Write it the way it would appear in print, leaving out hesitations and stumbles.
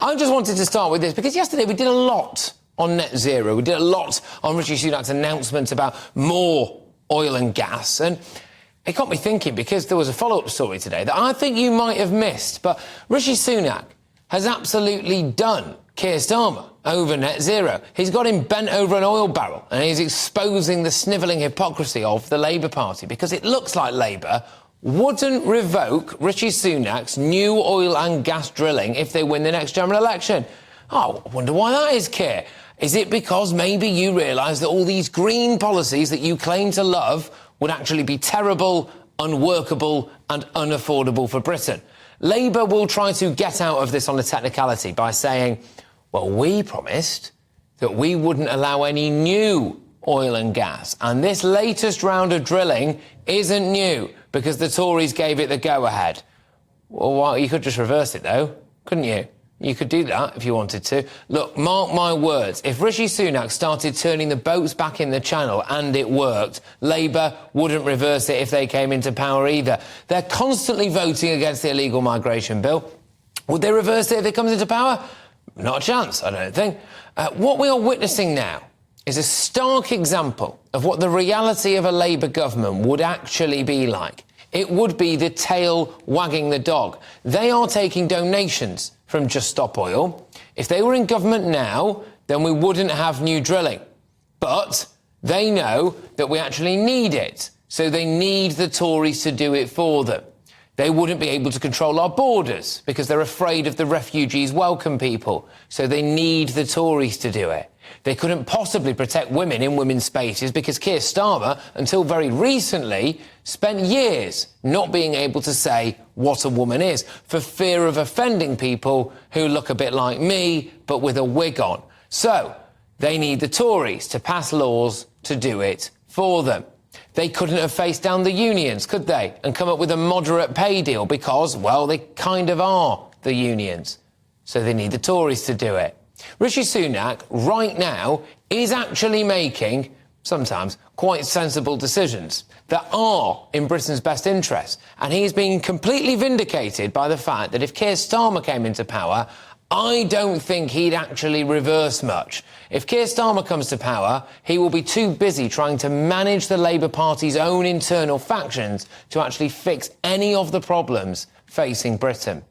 I just wanted to start with this because yesterday we did a lot on net zero. We did a lot on Rishi Sunak's announcement about more oil and gas. And it got me thinking, because there was a follow-up story today that I think you might have missed. But Rishi Sunak has absolutely done Keir Starmer over net zero. He's got him bent over an oil barrel and he's exposing the snivelling hypocrisy of the Labour Party, because it looks like Labour wouldn't revoke Rishi Sunak's new oil and gas drilling if they win the next general election. Oh, I wonder why that is, Keir. Is it because maybe you realise that all these green policies that you claim to love would actually be terrible, unworkable and unaffordable for Britain? Labour will try to get out of this on a technicality by saying, well, we promised that we wouldn't allow any new oil and gas, and this latest round of drilling isn't new because the Tories gave it the go-ahead. Well, you could just reverse it, though, couldn't you? You could do that if you wanted to. Look, mark my words, if Rishi Sunak started turning the boats back in the channel and it worked, Labour wouldn't reverse it if they came into power either. They're constantly voting against the illegal migration bill. Would they reverse it if it comes into power? Not a chance, I don't think. What we are witnessing now is a stark example of what the reality of a Labour government would actually be like. It would be the tail wagging the dog. They are taking donations from Just Stop Oil. If they were in government now, then we wouldn't have new drilling. But they know that we actually need it, so they need the Tories to do it for them. They wouldn't be able to control our borders because they're afraid of the refugees welcome people, so they need the Tories to do it. They couldn't possibly protect women in women's spaces because Keir Starmer, until very recently, spent years not being able to say what a woman is for fear of offending people who look a bit like me but with a wig on. So they need the Tories to pass laws to do it for them. They couldn't have faced down the unions, could they, and come up with a moderate pay deal because, well, they kind of are the unions. So they need the Tories to do it. Rishi Sunak, right now, is actually making, sometimes, quite sensible decisions that are in Britain's best interest. And he's been completely vindicated by the fact that if Keir Starmer came into power, I don't think he'd actually reverse much. If Keir Starmer comes to power, he will be too busy trying to manage the Labour Party's own internal factions to actually fix any of the problems facing Britain.